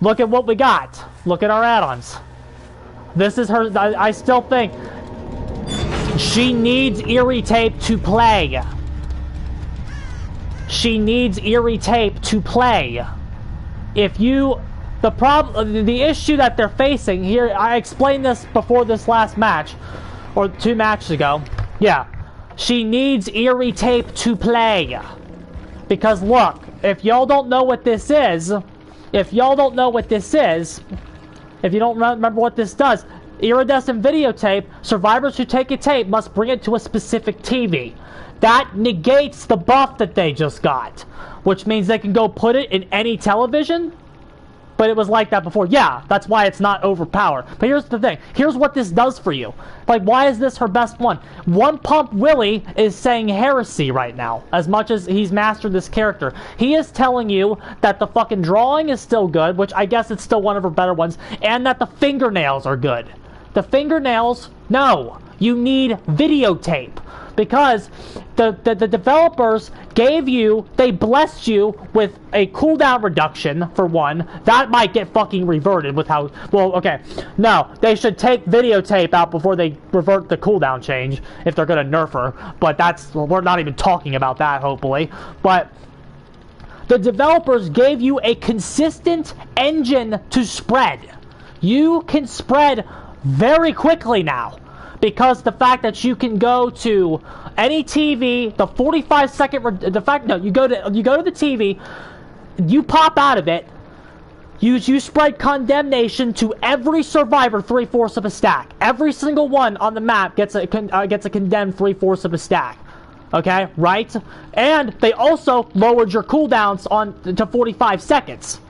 Look at what we got. Look at our add-ons. This is her. I still think she needs Eerie tape to play. She needs Eerie tape to play. If you, the issue that they're facing here, I explained this before this last match, or 2 matches ago. Yeah, she needs Eerie tape to play. Because look, if y'all don't know what this is, if you don't remember what this does, Iridescent videotape, survivors who take a tape must bring it to a specific TV. That negates the buff that they just got, which means they can go put it in any television. But it was like that before. Yeah, that's why it's not overpowered. But here's the thing. Here's what this does for you. Like, why is this her best one? One Pump Willie is saying heresy right now, as much as he's mastered this character. He is telling you that the fucking drawing is still good, which I guess it's still one of her better ones, and that the fingernails are good. The fingernails, no. You need videotape. Because the developers gave you, they blessed you with a cooldown reduction, for one. That might get fucking reverted with how, well, okay. No, they should take videotape out before they revert the cooldown change, if they're gonna nerf her. But that's, well, we're not even talking about that, hopefully. But the developers gave you a consistent engine to spread. You can spread very quickly now. Because the fact that you can go to any TV, the 45-second, you go to the TV, you pop out of it, you spread condemnation to every survivor 3/4 of a stack. Every single one on the map gets a condemned 3/4 of a stack. Okay, right? And they also lowered your cooldowns to 45 seconds.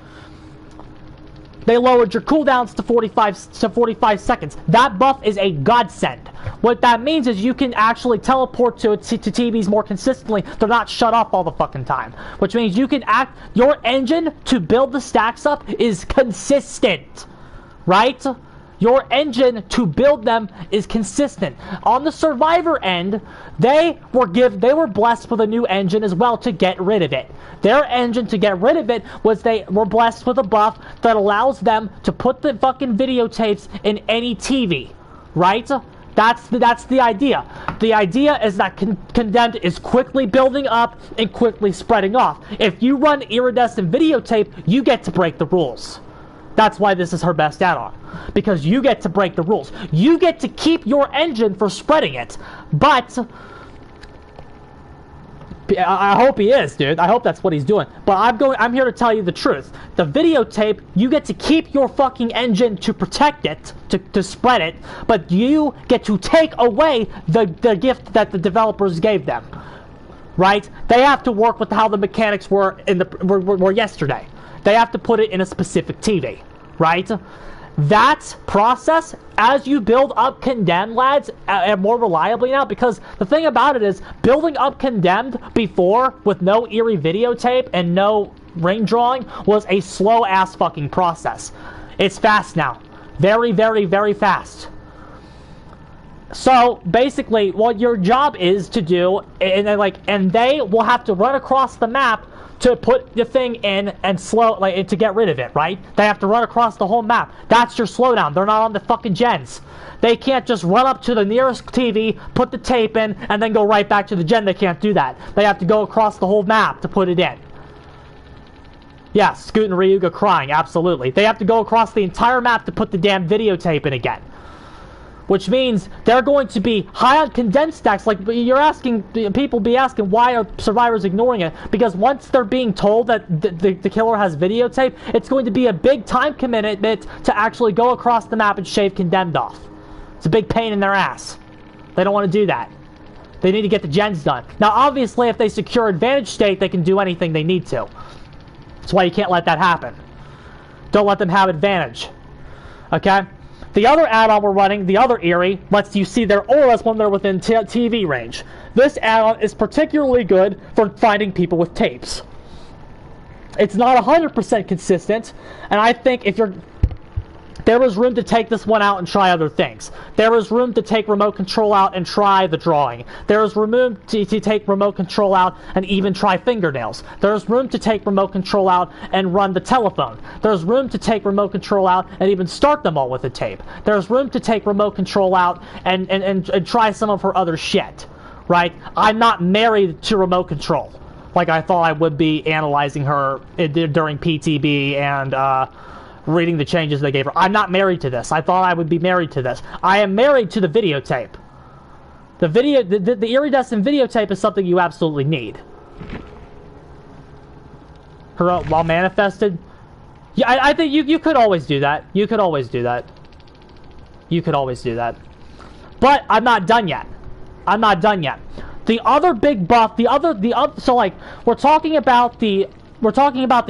They lowered your cooldowns to 45 seconds. That buff is a godsend. What that means is you can actually teleport to TVs more consistently. They're not shut off all the fucking time. Which means you can your engine to build the stacks up is consistent. Right? Your engine to build them is consistent. On the survivor end, they were blessed with a new engine as well to get rid of it. Their engine to get rid of it was they were blessed with a buff that allows them to put the fucking videotapes in any TV. Right? That's the idea. The idea is that Condemned is quickly building up and quickly spreading off. If you run Iridescent videotape, you get to break the rules. That's why this is her best add-on. Because you get to break the rules. You get to keep your engine for spreading it. But I hope he is, dude. I hope that's what he's doing. But I'm here to tell you the truth. The videotape, you get to keep your fucking engine to protect it, to spread it, but you get to take away the gift that the developers gave them. Right? They have to work with how the mechanics were yesterday. They have to put it in a specific TV, right? That process, as you build up Condemned, lads, more reliably now, because the thing about it is, building up Condemned before, with no Eerie videotape and no ring drawing, was a slow-ass fucking process. It's fast now. Very, very, very fast. So, basically, what your job is to do, and they will have to run across the map to put the thing in and to get rid of it, right? They have to run across the whole map. That's your slowdown. They're not on the fucking gens. They can't just run up to the nearest TV, put the tape in, and then go right back to the gen. They can't do that. They have to go across the whole map to put it in. Yes, Scoot and Ryuga crying, absolutely. They have to go across the entire map to put the damn videotape in again. Which means they're going to be high on condensed stacks. Like, people be asking, why are survivors ignoring it? Because once they're being told that the killer has videotape, it's going to be a big time commitment to actually go across the map and shave Condemned off. It's a big pain in their ass. They don't want to do that. They need to get the gens done. Now, obviously, if they secure Advantage State, they can do anything they need to. That's why you can't let that happen. Don't let them have Advantage. Okay? The other add-on we're running, the other Eerie, lets you see their auras when they're within TV range. This add-on is particularly good for finding people with tapes. It's not 100% consistent, and I think if you're There was room to take this one out and try other things. There was room to take remote control out and try the drawing. There was room to take remote control out and even try fingernails. There was room to take remote control out and run the telephone. There's room to take remote control out and even start them all with a tape. There's room to take remote control out and try some of her other shit, right? I'm not married to remote control like I thought I would be analyzing her during PTB and reading the changes they gave her. I'm not married to this. I thought I would be married to this. I am married to the videotape. The Iridescent videotape is something you absolutely need. Her while manifested. Yeah, I think you could always do that. You could always do that. You could always do that. But I'm not done yet. I'm not done yet. The other big buff, so like we're talking about the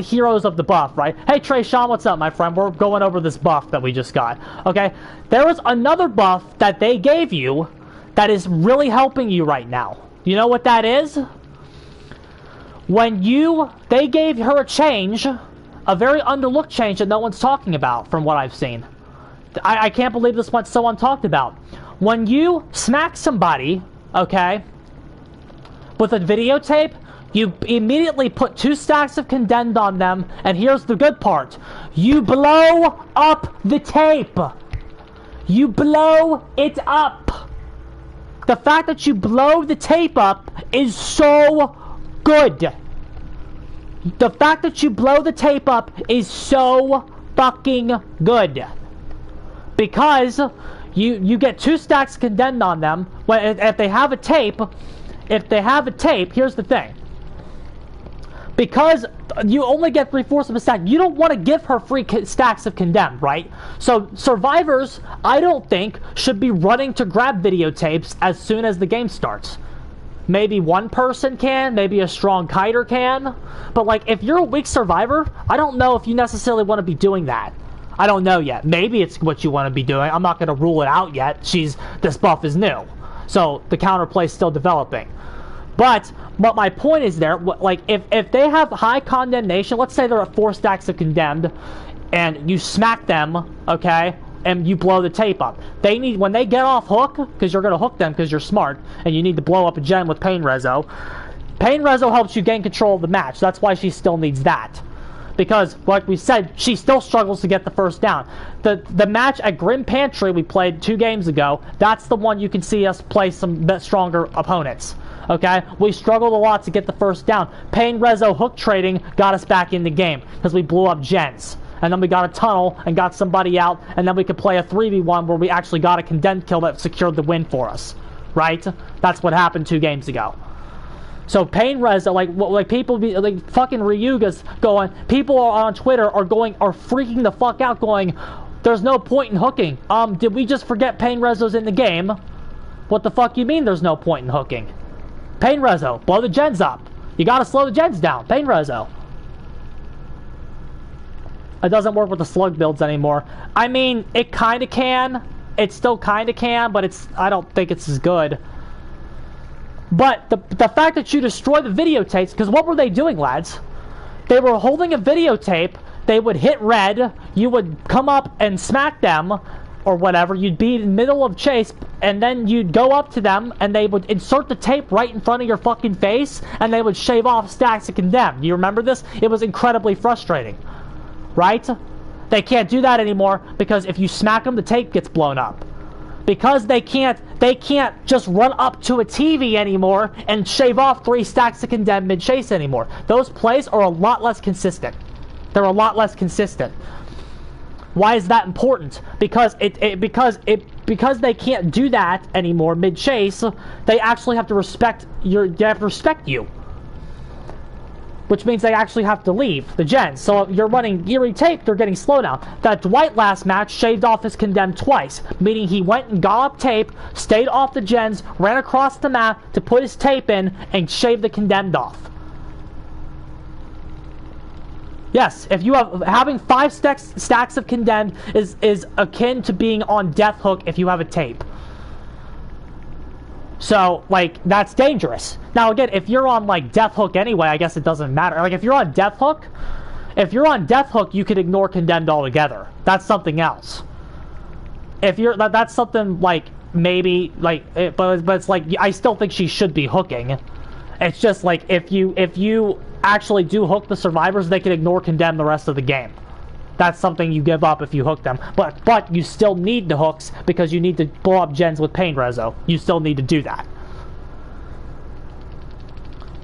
heroes of the buff, right? Hey, Trey Sean, what's up, my friend? We're going over this buff that we just got, okay? There was another buff that they gave you that is really helping you right now. You know what that is? They gave her a change, a very underlooked change that no one's talking about from what I've seen. I can't believe this went so untalked about. When you smack somebody, okay, with a videotape, you immediately put 2 stacks of condemned on them, and here's the good part. You blow up the tape. You blow it up. The fact that you blow the tape up is so good. The fact that you blow the tape up is so fucking good. Because you get 2 stacks condemned on them. If they have a tape, here's the thing. Because you only get 3/4 of a stack, you don't want to give her free stacks of condemned, right? So survivors, I don't think, should be running to grab videotapes as soon as the game starts. Maybe one person can, maybe a strong kiter can, but like if you're a weak survivor, I don't know if you necessarily want to be doing that. I don't know yet. Maybe it's what you want to be doing. I'm not going to rule it out yet. This buff is new, so the counterplay is still developing. But my point is there, like, if they have high condemnation, let's say they're at 4 stacks of condemned, and you smack them, okay, and you blow the tape up. When they get off hook, because you're going to hook them because you're smart, and you need to blow up a gen with Pain Rezo. Pain Rezo helps you gain control of the match. That's why she still needs that. Because, like we said, she still struggles to get the first down. The match at Grim Pantry we played 2 games ago, that's the one you can see us play some stronger opponents. Okay? We struggled a lot to get the first down. Pain Rezo hook trading got us back in the game, because we blew up gens. And then we got a tunnel and got somebody out, and then we could play a 3v1 where we actually got a condemned kill that secured the win for us. Right? That's what happened 2 games ago. So Pain Rezo, like people be like fucking Ryuga's going, people on Twitter are freaking the fuck out going, there's no point in hooking. Did we just forget Pain Rezo's in the game? What the fuck you mean there's no point in hooking? Pain Rezo, blow the gens up. You gotta slow the gens down. Pain Rezo. It doesn't work with the slug builds anymore. I mean, it kinda can. It still kinda can, but I don't think it's as good. But the fact that you destroy the videotapes, because what were they doing, lads? They were holding a videotape, they would hit red, you would come up and smack them, or whatever, you'd be in the middle of chase, and then you'd go up to them, and they would insert the tape right in front of your fucking face, and they would shave off stacks of condemn. Do you remember this? It was incredibly frustrating. Right? They can't do that anymore, because if you smack them, the tape gets blown up. Because they can't just run up to a TV anymore and shave off 3 stacks of condemned mid-chase anymore. Those plays are a lot less consistent. They're a lot less consistent. Why is that important? Because because they can't do that anymore mid-chase, they actually have to respect you. Which means they actually have to leave the gens. So if you're running Eerie tape, they're getting slowdown. That Dwight last match shaved off his condemned twice, meaning he went and got up tape, stayed off the gens, ran across the map to put his tape in, and shaved the condemned off. Yes, if you having 5 stacks of condemned is akin to being on death hook if you have a tape. So, like, that's dangerous. Now, again, if you're on, like, death hook anyway, I guess it doesn't matter. Like, if you're on death hook, If you're on death hook, you could ignore condemned altogether. That's something else. If you're that's something like maybe like, but it's like I still think she should be hooking. It's just like if you actually do hook the survivors, they can ignore condemn the rest of the game. That's something you give up if you hook them. But you still need the hooks because you need to blow up gens with pain reso. You still need to do that.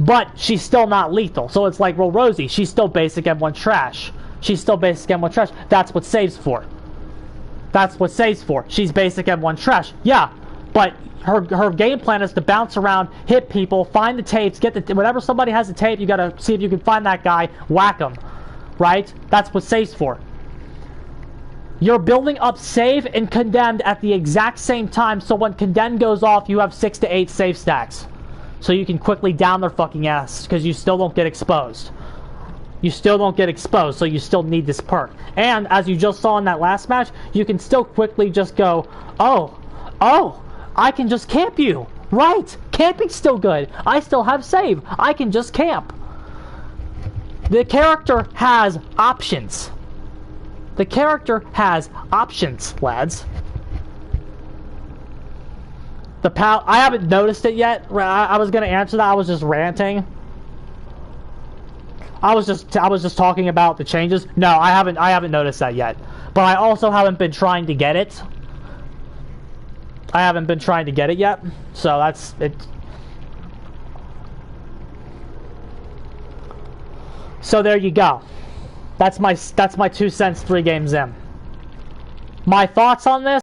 But she's still not lethal. So it's like, well, Rosie, she's still basic M1 trash. She's still basic M1 trash. That's what saves for. That's what saves for. She's basic M1 trash. Yeah, but her game plan is to bounce around, hit people, find the tapes, get the whenever somebody has a tape, you gotta see if you can find that guy, whack him. Right? That's what saves for. You're building up save and condemned at the exact same time, so when condemned goes off, you have 6 to 8 save stacks. So you can quickly down their fucking ass, because you still don't get exposed. You still don't get exposed, so you still need this perk. And, as you just saw in that last match, you can still quickly just go, oh, I can just camp you. Right, camping's still good. I still have save. I can just camp. The character has options. The character has options, lads. I haven't noticed it yet. I was gonna answer that. I was just ranting. I was just talking about the changes. No, I haven't noticed that yet. But I also haven't been trying to get it. I haven't been trying to get it yet. So that's it. So there you go. That's my 2 cents 3 games in. My thoughts on this?